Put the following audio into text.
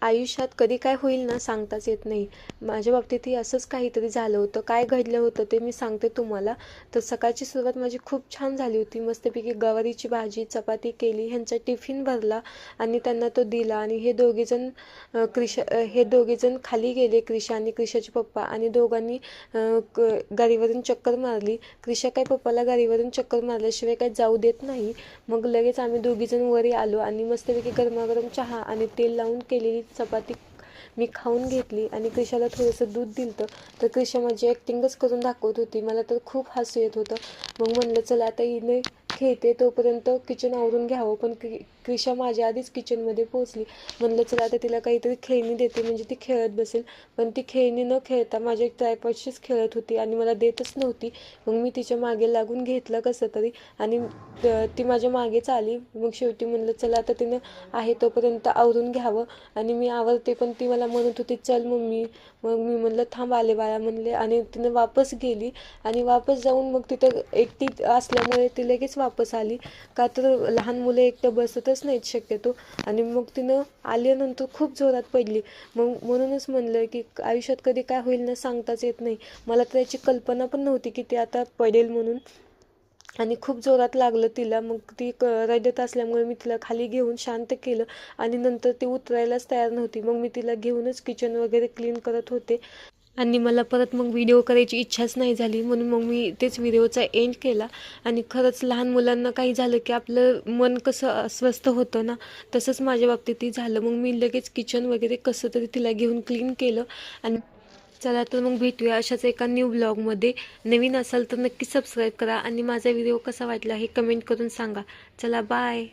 आयुष्यात कधी काय होईल ना सांगताच येत नाही. माझ्या बाबतीतही असंच काहीतरी झालं होतं. काय घडलं होतं ते मी सांगते तुम्हाला. तर सकाळची सुरुवात माझी खूप छान झाली होती. मस्तपैकी गवारीची भाजी, चपाती केली, ह्यांचा टिफिन भरला आणि त्यांना तो दिला. आणि हे दोघेजण खाली गेले, क्रिशा आणि क्रिशाचे पप्पा, आणि दोघांनी गाडीवरून चक्कर मारली. क्रिशा काही पप्पाला गाडीवरून चक्कर मारल्याशिवाय काही जाऊ देत नाही. मग लगेच आम्ही दोघीजण वरी आलो आणि मस्तपैकी गरमागरम चहा आणि तेल लावून केलेली चपाती मी खाऊन घेतली. आणि क्रिशाला थोडंसं दूध दिलं तर क्रिशा माझी ॲक्टिंगच करून दाखवत होती. मला तर खूप हसू येत होतं. मग म्हणलं चला आता हिने खेळते तोपर्यंत किचन आवरून घ्यावं, पण क्रिशा माझ्या आधीच किचनमध्ये पोहोचली. म्हणलं चला आता तिला काहीतरी खेळणी देते म्हणजे ती खेळत बसेल. पण ती खेळणी न खेळता माझ्या एक ट्रायपॉडशीच खेळत होती आणि मला देतच नव्हती. मग मी तिच्या मागे लागून घेतलं कसं तरी, आणि ती माझ्या मागेच आली. मग शेवटी म्हणलं चला आता तिनं आहे तोपर्यंत आवरून घ्यावं, आणि मी आवरते. पण ती मला म्हणत होती चल मम्मी. मग मी म्हणलं थांब आले बाळा म्हणले, आणि तिनं वापस गेली. आणि वापस जाऊन मग तिथं एकटी असल्यामुळे ती लगेच वापस आली. का तर लहान मुलं एकटं बसतच नाहीत शक्यतो. आणि मग तिनं आल्यानंतर खूप जोरात पडली. मग म्हणूनच म्हणलं की आयुष्यात कधी काय होईल ना सांगताच येत नाही. मला तर याची कल्पना पण नव्हती की ती आता पडेल म्हणून. आणि खूप जोरात लागलं तिला. मग ती रडत असल्यामुळे मी तिला खाली घेऊन शांत केलं. आणि नंतर ती उतरायलाच तयार नव्हती. मग मी तिला घेऊनच किचन वगैरे क्लीन करत होते. आणि मला परत मग व्हिडिओ करायची इच्छाच नाही झाली, म्हणून मग मी तेच व्हिडिओचा एंड केला. आणि खरंच लहान मुलांना काही झालं की आपलं मन कसं अस्वस्थ होतं ना, तसंच माझ्या बाबतीतही झालं. मग मी लगेच किचन वगैरे कसं तरी तिला घेऊन क्लीन केलं. आणि चला तर मग भेटूया अशाच एका न्यू ब्लॉगमध्ये. नवीन असाल तर नक्की सबस्क्राईब करा आणि माझा व्हिडिओ कसा वाटला हे कमेंट करून सांगा. चला बाय.